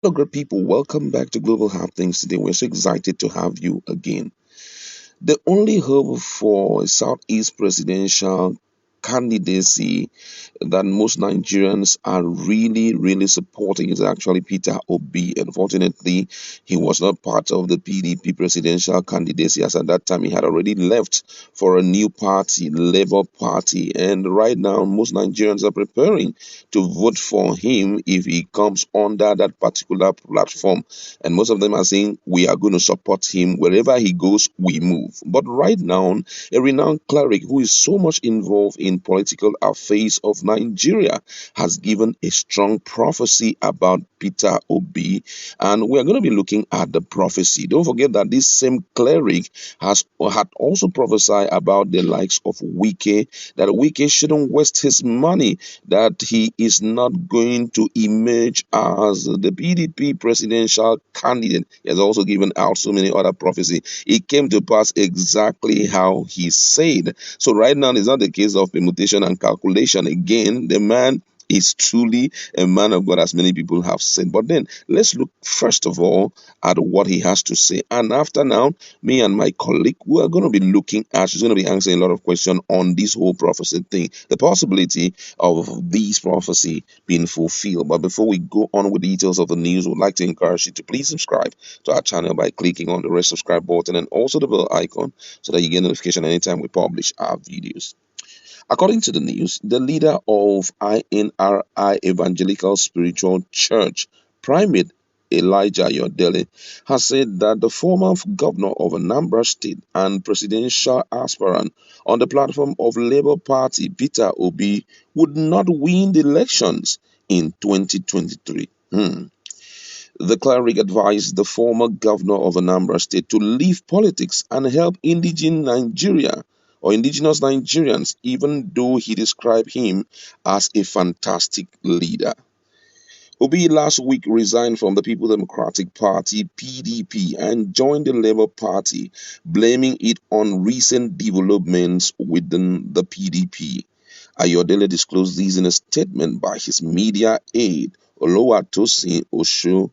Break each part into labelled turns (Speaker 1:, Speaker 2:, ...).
Speaker 1: Hello, great people. Welcome back to Global Happenings. Today, we're so excited to have you again. The only hope for a Southeast presidential candidacy that most Nigerians are really supporting is actually Peter Obi. Unfortunately, he was not part of the PDP presidential candidacy, as at that time he had already left for a new party, Labour Party. And right now, most Nigerians are preparing to vote for him if he comes under that particular platform. And most of them are saying, we are going to support him. Wherever he goes, we move. But right now, a renowned cleric who is so much involved in political affairs of Nigeria has given a strong prophecy about Peter Obi, and we are going to be looking at the prophecy. Don't forget that this same cleric had also prophesied about the likes of Wike, that Wike shouldn't waste his money, that he is not going to emerge as the PDP presidential candidate. He has also given out so many other prophecies. It came to pass exactly how he said. So right now, it's not the case of permutation and calculation. Again, the man is truly a man of God, as many people have said. But then let's look first of all at what he has to say. And after now, me and my colleague, we are going to be looking at, she's going to be answering a lot of questions on this whole prophecy thing, the possibility of these prophecy being fulfilled. But before we go on with the details of the news, we'd like to encourage you to please subscribe to our channel by clicking on the red subscribe button and also the bell icon so that you get notification anytime we publish our videos. According to the news, the leader of INRI Evangelical Spiritual Church, Primate Elijah Yodele, has said that the former governor of Anambra State and presidential aspirant on the platform of Labour Party, Peter Obi, would not win the elections in 2023. The cleric advised the former governor of Anambra State to leave politics and help indigenous Nigerians, even though he described him as a fantastic leader. Obi last week resigned from the People Democratic Party (PDP) and joined the Labour Party, blaming it on recent developments within the PDP. Ayodele disclosed this in a statement by his media aide, Oluwatosin Osho,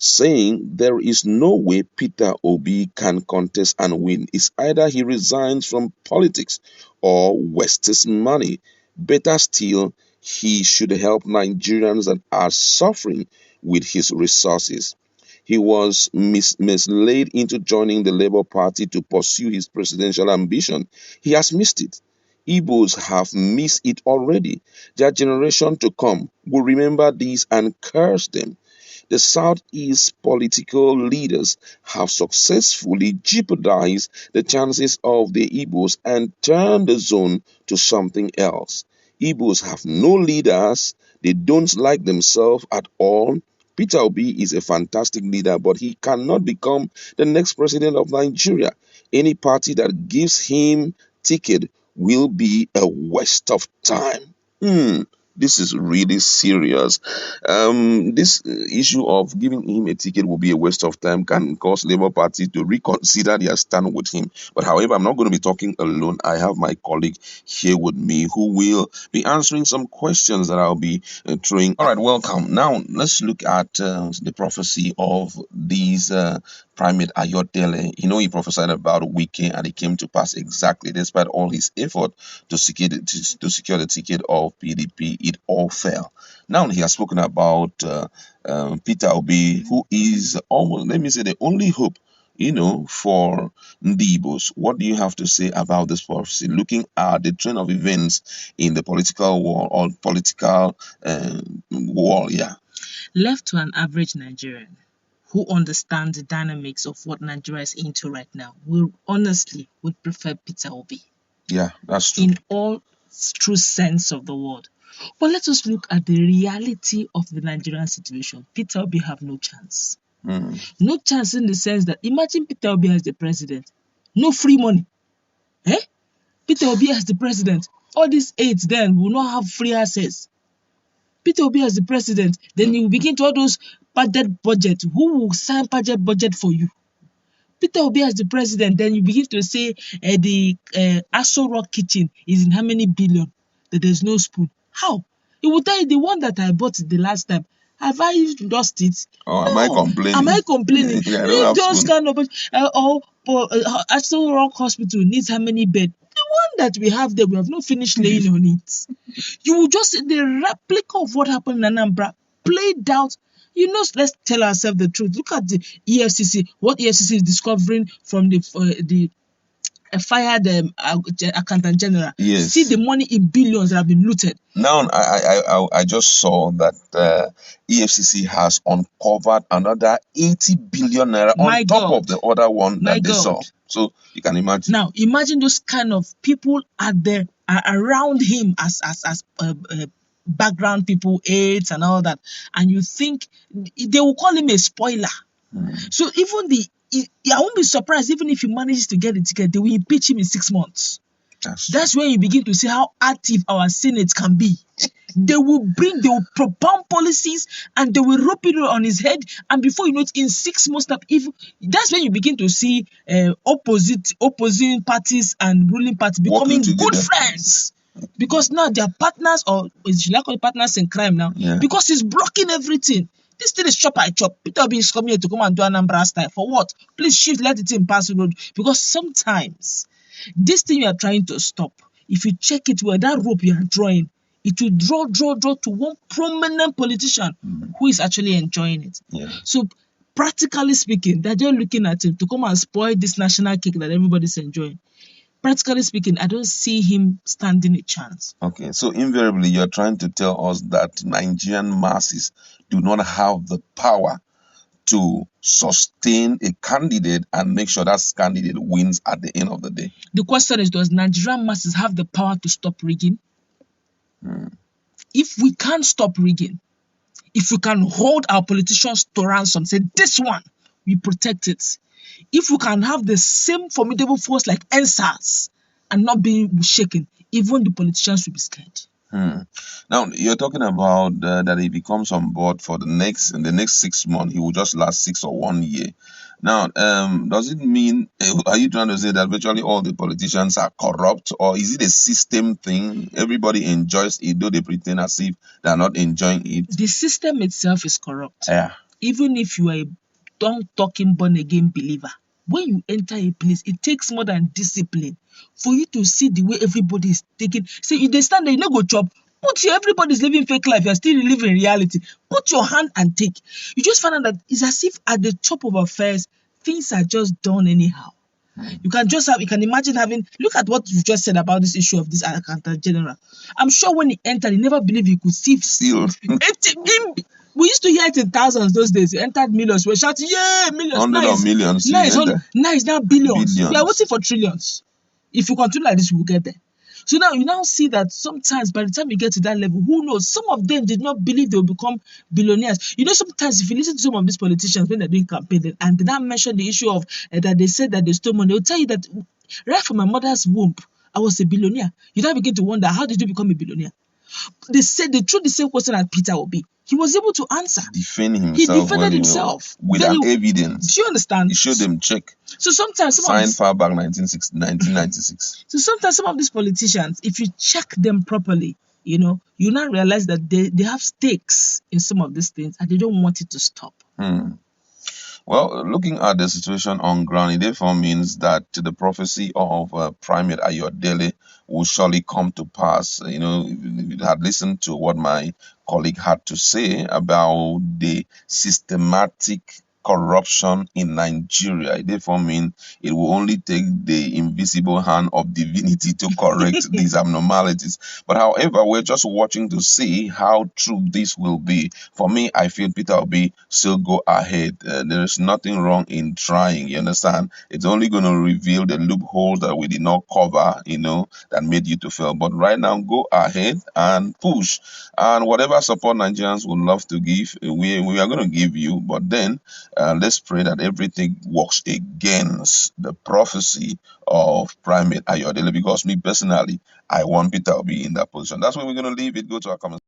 Speaker 1: saying there is no way Peter Obi can contest and win. It's either he resigns from politics or wastes his money. Better still, he should help Nigerians that are suffering with his resources. He was misled into joining the Labour Party to pursue his presidential ambition. He has missed it. Igbos have missed it already. Their generation to come will remember this and curse them. The Southeast political leaders have successfully jeopardized the chances of the Igbos and turned the zone to something else. Igbos have no leaders, they don't like themselves at all. Peter Obi is a fantastic leader, but he cannot become the next president of Nigeria. Any party that gives him ticket will be a waste of time. This is really serious. This issue of giving him a ticket will be a waste of time, can cause Labour Party to reconsider their stand with him. But however, I'm not going to be talking alone. I have my colleague here with me who will be answering some questions that I'll be throwing. All right, welcome. Now, let's look at the prophecy of these Primate Ayodele. He prophesied about Wike, and it came to pass exactly. Despite all his effort to secure the ticket of PDP, it all fell. Now he has spoken about Peter Obi, who is almost, let me say, the only hope, for Ndibos. What do you have to say about this prophecy? Looking at the trend of events in the political war or political war, yeah.
Speaker 2: Left to an average Nigerian who understands the dynamics of what Nigeria is into right now, would prefer Peter Obi.
Speaker 1: Yeah, that's true.
Speaker 2: In all true sense of the word. But let us look at the reality of the Nigerian situation. Peter Obi have no chance. No chance in the sense that imagine Peter Obi as the president. No free money. Peter Obi as the president. All these aides then will not have free access. Peter Obi as the president, then you begin to all those padded budget. Who will sign padded budget for you? Peter Obi as the president, then you begin to say the Aso Rock kitchen is in how many billion? That there's no spoon. How? He will tell you the one that I bought the last time. Have I lost it?
Speaker 1: Or
Speaker 2: no.
Speaker 1: am I complaining?
Speaker 2: Am I complaining?
Speaker 1: Yeah, I don't
Speaker 2: If
Speaker 1: have
Speaker 2: those
Speaker 1: spoon.
Speaker 2: kind of Aston Rock Hospital needs how many beds? The one that we have there, we have not finished laying on it. You will just see the replica of what happened in Anambra played out. Let's tell ourselves the truth. Look at the EFCC. What EFCC is discovering from the fired accountant general.
Speaker 1: Yes.
Speaker 2: See the money in billions that have been looted.
Speaker 1: Now, I just saw that EFCC has uncovered another 80 billion naira
Speaker 2: My
Speaker 1: on top
Speaker 2: God.
Speaker 1: of the other one
Speaker 2: My
Speaker 1: that they saw.
Speaker 2: God.
Speaker 1: So you can imagine.
Speaker 2: Now, imagine those kind of people around him as background people, aides and all that, and you think they will call him a spoiler. So even I won't be surprised even if he manages to get the ticket, they will impeach him in 6 months. That's when you begin to see how active our Senate can be. They will propound policies and they will rope it on his head, and before you know it, in 6 months, that's when you begin to see opposing parties and ruling parties becoming good friends. Because now they are partners, or should I call it partners in crime now?
Speaker 1: Yeah.
Speaker 2: Because he's blocking everything. This thing is chop by chop. Peter Obi is coming here to come and do Anambra style. For what? Please shift, let the thing pass the road. Because sometimes this thing you are trying to stop, if you check it well, that rope you are drawing, it will draw to one prominent politician who is actually enjoying it.
Speaker 1: Yeah.
Speaker 2: So practically speaking, they're just looking at him to come and spoil this national cake that everybody's enjoying. Practically speaking, I don't see him standing a chance.
Speaker 1: Okay, so invariably you're trying to tell us that Nigerian masses do not have the power to sustain a candidate and make sure that candidate wins at the end of the day.
Speaker 2: The question is, does Nigerian masses have the power to stop rigging? If we can't stop rigging, if we can hold our politicians to ransom, say this one, we protect it. If we can have the same formidable force like NSAS and not being shaken, even the politicians will be scared.
Speaker 1: Now you're talking about that he becomes on board for in the next 6 months. He will just last 6 or 1 year. Now, does it mean? Are you trying to say that virtually all the politicians are corrupt, or is it a system thing? Everybody enjoys it, though they pretend as if they are not enjoying it.
Speaker 2: The system itself is corrupt.
Speaker 1: Yeah.
Speaker 2: Even if you are a talking born again believer, when you enter a place, it takes more than discipline for you to see the way everybody is taking. Say if they stand there, you no go chop. Everybody's living fake life. You're still living reality. Put your hand and take. You just find out that it's as if at the top of affairs, things are just done anyhow. You can imagine look at what you just said about this issue of this accountant general. I'm sure when he entered, he never believed he could see. We used to hear it in thousands those days. He entered millions. We're shouting, yeah, millions.
Speaker 1: Hundreds of millions.
Speaker 2: Now it's now billions. We are waiting for trillions. If you continue like this, we'll get there. So now you now see that sometimes by the time you get to that level, who knows? Some of them did not believe they will become billionaires. Sometimes if you listen to some of these politicians when they're doing campaign and they now mention the issue of that they said that they stole money, they'll tell you that right from my mother's womb, I was a billionaire. You now begin to wonder, how did you become a billionaire? They said they threw the same question at Peter Obi. He was able to answer.
Speaker 1: He defended
Speaker 2: himself
Speaker 1: with an evidence.
Speaker 2: Do you understand?
Speaker 1: He showed them check.
Speaker 2: So sometimes
Speaker 1: signed far back 1996.
Speaker 2: So sometimes some of these politicians, if you check them properly, you now realize that they have stakes in some of these things and they don't want it to stop.
Speaker 1: Well, looking at the situation on ground, it therefore means that the prophecy of Primate Ayodele will surely come to pass. If you had listened to what my colleague had to say about the systematic corruption in Nigeria, it therefore means it will only take the invisible hand of divinity to correct these abnormalities. But however, we're just watching to see how true this will be. For me, I feel Peter Obi still go ahead. There is nothing wrong in trying, you understand? It's only going to reveal the loopholes that we did not cover, that made you to fail. But right now, go ahead and push. And whatever support Nigerians would love to give, we are going to give you. But then, let's pray that everything works against the prophecy of Primate Ayodele, because me personally, I want Peter to be in that position. That's where we're going to leave it. Go to our comments.